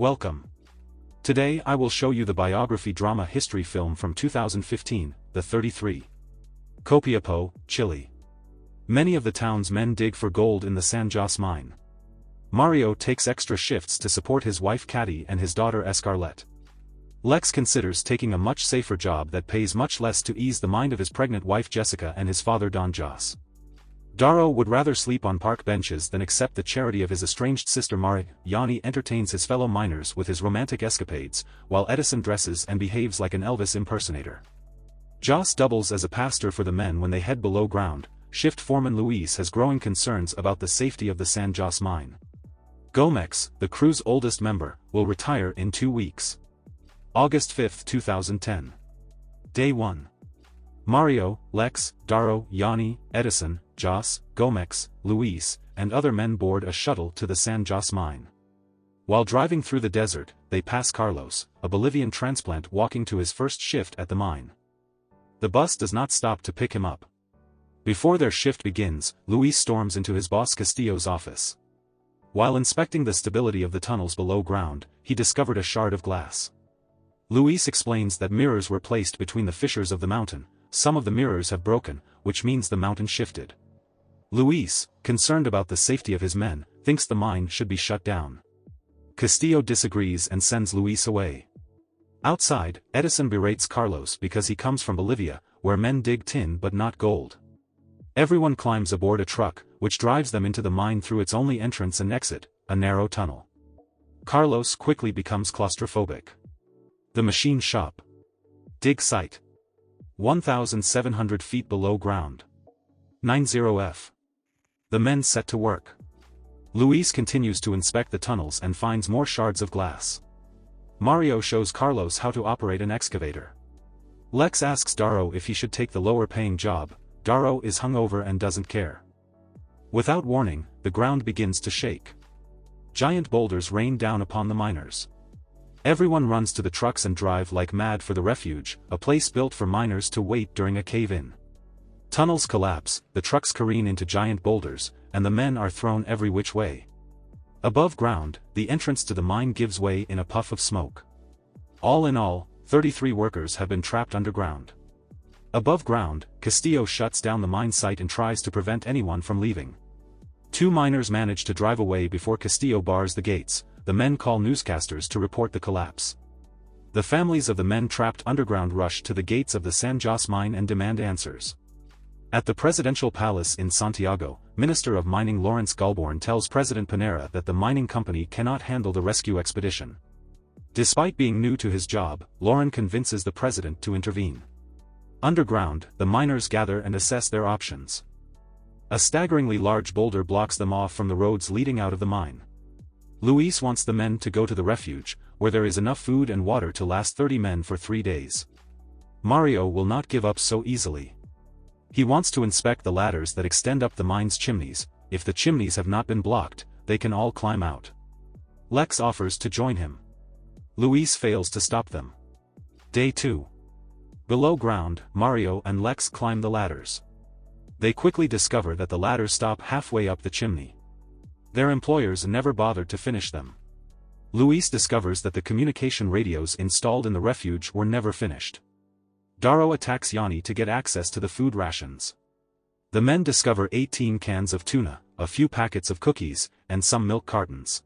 Welcome. Today I will show you the biography drama history film from 2015, The 33. Copiapó, Chile. Many of the town's men dig for gold in the San Jose mine. Mario takes extra shifts to support his wife Katy and his daughter Escarlette. Lex considers taking a much safer job that pays much less to ease the mind of his pregnant wife Jessica and his father Don Jos. Darrow would rather sleep on park benches than accept the charity of his estranged sister Mari. Yanni entertains his fellow miners with his romantic escapades, while Edison dresses and behaves like an Elvis impersonator. Jos doubles as a pastor for the men when they head below ground. Shift foreman Luis has growing concerns about the safety of the San Jose mine. Gomex, the crew's oldest member, will retire in 2 weeks. August 5, 2010. Day 1. Mario, Lex, Darrow, Yanni, Edison, Jos, Gomex, Luis, and other men board a shuttle to the San Jose mine. While driving through the desert, they pass Carlos, a Bolivian transplant walking to his first shift at the mine. The bus does not stop to pick him up. Before their shift begins, Luis storms into his boss Castillo's office. While inspecting the stability of the tunnels below ground, he discovered a shard of glass. Luis explains that mirrors were placed between the fissures of the mountain. Some of the mirrors have broken, which means the mountain shifted. Luis, concerned about the safety of his men, thinks the mine should be shut down. Castillo disagrees and sends Luis away. Outside, Edison berates Carlos because he comes from Bolivia, where men dig tin but not gold. Everyone climbs aboard a truck, which drives them into the mine through its only entrance and exit, a narrow tunnel. Carlos quickly becomes claustrophobic. The machine shop. Dig site. 1,700 feet below ground. 90F. The men set to work. Luis continues to inspect the tunnels and finds more shards of glass. Mario shows Carlos how to operate an excavator. Lex asks Darrow if he should take the lower-paying job. Darrow is hungover and doesn't care. Without warning, the ground begins to shake. Giant boulders rain down upon the miners. Everyone runs to the trucks and drive like mad for the refuge, a place built for miners to wait during a cave-in. Tunnels collapse, the trucks careen into giant boulders, and the men are thrown every which way. Above ground, the entrance to the mine gives way in a puff of smoke. All in all, 33 workers have been trapped underground. Above ground, Castillo shuts down the mine site and tries to prevent anyone from leaving. 2 miners manage to drive away before Castillo bars the gates. The men call newscasters to report the collapse. The families of the men trapped underground rush to the gates of the San Jose mine and demand answers. At the presidential palace in Santiago, Minister of Mining Lawrence Goulbourne tells President Pinera that the mining company cannot handle the rescue expedition. Despite being new to his job, Lauren convinces the president to intervene. Underground, the miners gather and assess their options. A staggeringly large boulder blocks them off from the roads leading out of the mine. Luis wants the men to go to the refuge, where there is enough food and water to last 30 men for 3 days. Mario will not give up so easily. He wants to inspect the ladders that extend up the mine's chimneys. If the chimneys have not been blocked, they can all climb out. Lex offers to join him. Luis fails to stop them. Day 2. Below ground, Mario and Lex climb the ladders. They quickly discover that the ladders stop halfway up the chimney. Their employers never bothered to finish them. Luis discovers that the communication radios installed in the refuge were never finished. Darrow attacks Yanni to get access to the food rations. The men discover 18 cans of tuna, a few packets of cookies, and some milk cartons.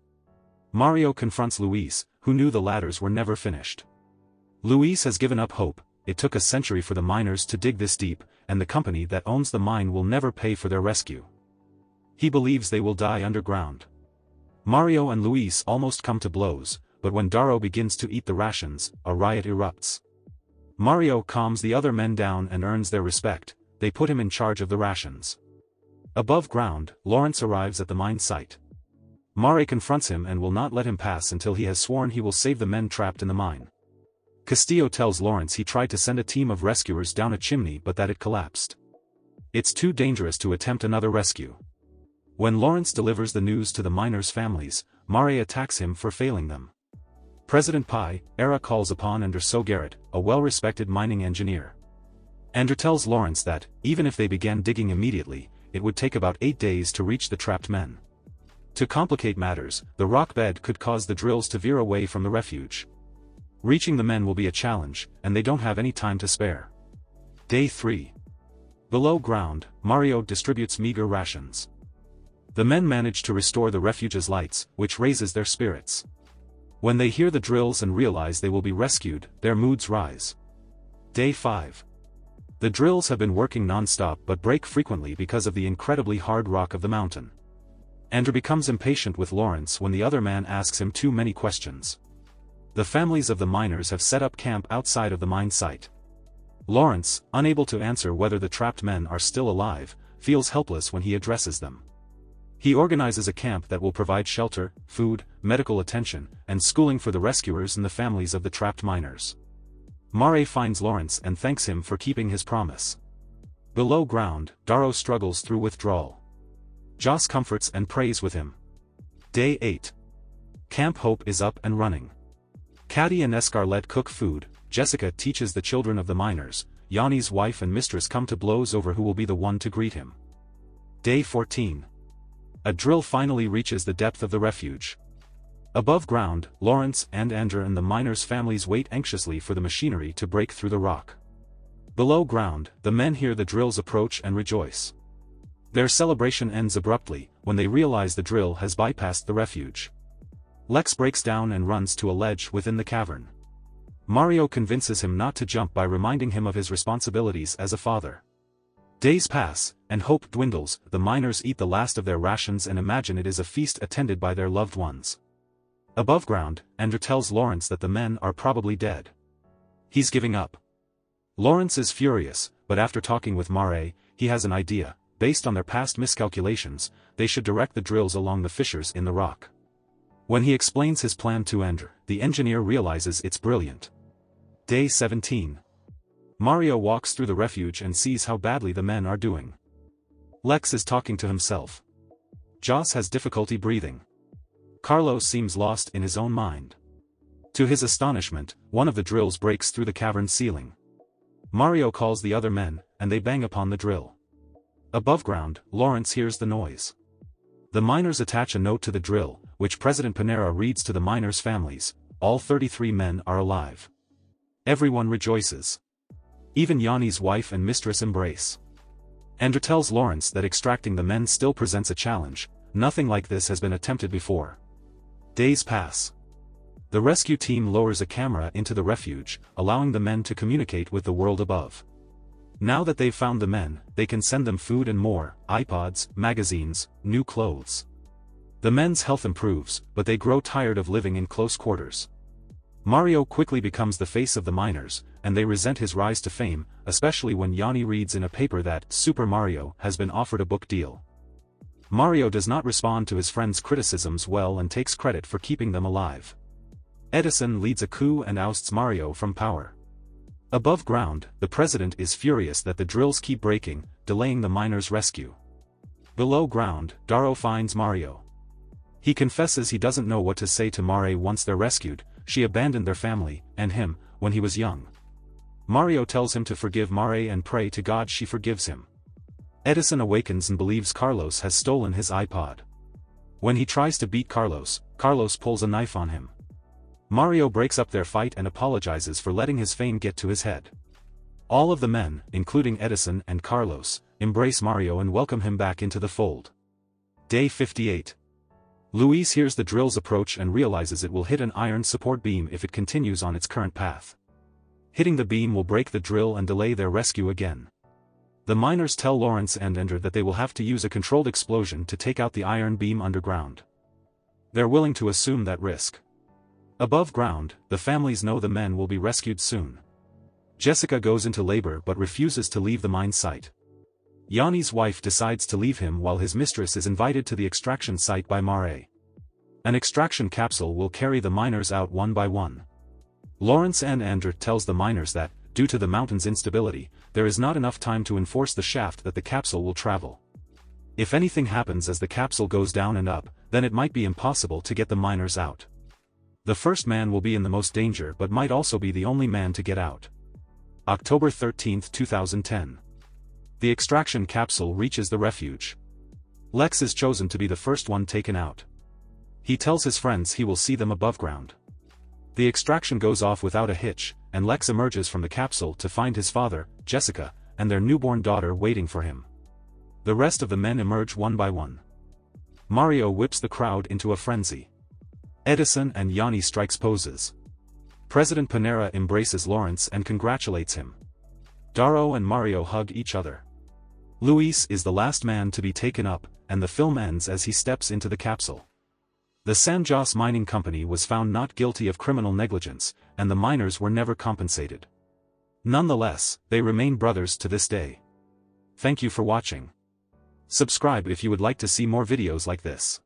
Mario confronts Luis, who knew the ladders were never finished. Luis has given up hope. It took a century for the miners to dig this deep, and the company that owns the mine will never pay for their rescue. He believes they will die underground. Mario and Luis almost come to blows, but when Darrow begins to eat the rations, a riot erupts. Mario calms the other men down and earns their respect. They put him in charge of the rations. Above ground, Lawrence arrives at the mine site. Mari confronts him and will not let him pass until he has sworn he will save the men trapped in the mine. Castillo tells Lawrence he tried to send a team of rescuers down a chimney but that it collapsed. It's too dangerous to attempt another rescue. When Lawrence delivers the news to the miners' families, Mari attacks him for failing them. President Pinera calls upon Andrew Garrett, a well-respected mining engineer. Andrew tells Lawrence that, even if they began digging immediately, it would take about 8 days to reach the trapped men. To complicate matters, the rock bed could cause the drills to veer away from the refuge. Reaching the men will be a challenge, and they don't have any time to spare. Day 3. Below ground, Mario distributes meager rations. The men manage to restore the refuge's lights, which raises their spirits. When they hear the drills and realize they will be rescued, their moods rise. Day 5. The drills have been working non-stop but break frequently because of the incredibly hard rock of the mountain. Andrew becomes impatient with Lawrence when the other man asks him too many questions. The families of the miners have set up camp outside of the mine site. Lawrence, unable to answer whether the trapped men are still alive, feels helpless when he addresses them. He organizes a camp that will provide shelter, food, medical attention, and schooling for the rescuers and the families of the trapped miners. Mare finds Lawrence and thanks him for keeping his promise. Below ground, Darrow struggles through withdrawal. Joss comforts and prays with him. Day 8. Camp Hope is up and running. Caddy and Escarlette cook food, Jessica teaches the children of the miners, Yanni's wife and mistress come to blows over who will be the one to greet him. Day 14. A drill finally reaches the depth of the refuge. Above ground, Lawrence and Andrew and the miners' families wait anxiously for the machinery to break through the rock. Below ground, the men hear the drills approach and rejoice. Their celebration ends abruptly, when they realize the drill has bypassed the refuge. Lex breaks down and runs to a ledge within the cavern. Mario convinces him not to jump by reminding him of his responsibilities as a father. Days pass, and hope dwindles. The miners eat the last of their rations and imagine it is a feast attended by their loved ones. Above ground, Andrew tells Lawrence that the men are probably dead. He's giving up. Lawrence is furious, but after talking with Mare, he has an idea. Based on their past miscalculations, they should direct the drills along the fissures in the rock. When he explains his plan to Andrew, the engineer realizes it's brilliant. Day 17. Mario walks through the refuge and sees how badly the men are doing. Lex is talking to himself. Joss has difficulty breathing. Carlos seems lost in his own mind. To his astonishment, one of the drills breaks through the cavern ceiling. Mario calls the other men, and they bang upon the drill. Above ground, Lawrence hears the noise. The miners attach a note to the drill, which President Panera reads to the miners' families. All 33 men are alive. Everyone rejoices. Even Yanni's wife and mistress embrace. Andrew tells Lawrence that extracting the men still presents a challenge. Nothing like this has been attempted before. Days pass. The rescue team lowers a camera into the refuge, allowing the men to communicate with the world above. Now that they've found the men, they can send them food and more, iPods, magazines, new clothes. The men's health improves, but they grow tired of living in close quarters. Mario quickly becomes the face of the miners, and they resent his rise to fame, especially when Yanni reads in a paper that Super Mario has been offered a book deal. Mario does not respond to his friends' criticisms well and takes credit for keeping them alive. Edison leads a coup and ousts Mario from power. Above ground, the president is furious that the drills keep breaking, delaying the miners' rescue. Below ground, Darrow finds Mario. He confesses he doesn't know what to say to Mare once they're rescued. She abandoned their family, and him, when he was young. Mario tells him to forgive Mare and pray to God she forgives him. Edison awakens and believes Carlos has stolen his iPod. When he tries to beat Carlos, Carlos pulls a knife on him. Mario breaks up their fight and apologizes for letting his fame get to his head. All of the men, including Edison and Carlos, embrace Mario and welcome him back into the fold. Day 58. Luis hears the drills approach and realizes it will hit an iron support beam if it continues on its current path. Hitting the beam will break the drill and delay their rescue again. The miners tell Lawrence and Andrew that they will have to use a controlled explosion to take out the iron beam underground. They're willing to assume that risk. Above ground, the families know the men will be rescued soon. Jessica goes into labor but refuses to leave the mine site. Yanni's wife decides to leave him while his mistress is invited to the extraction site by Mare. An extraction capsule will carry the miners out one by one. Lawrence and Andrew tells the miners that, due to the mountain's instability, there is not enough time to enforce the shaft that the capsule will travel. If anything happens as the capsule goes down and up, then it might be impossible to get the miners out. The first man will be in the most danger but might also be the only man to get out. October 13, 2010. The extraction capsule reaches the refuge. Lex is chosen to be the first one taken out. He tells his friends he will see them above ground. The extraction goes off without a hitch, and Lex emerges from the capsule to find his father, Jessica, and their newborn daughter waiting for him. The rest of the men emerge one by one. Mario whips the crowd into a frenzy. Edison and Yanni strikes poses. President Panera embraces Lawrence and congratulates him. Daro and Mario hug each other. Luis is the last man to be taken up, and the film ends as he steps into the capsule. The San Jose Mining Company was found not guilty of criminal negligence, and the miners were never compensated. Nonetheless, they remain brothers to this day. Thank you for watching. Subscribe if you would like to see more videos like this.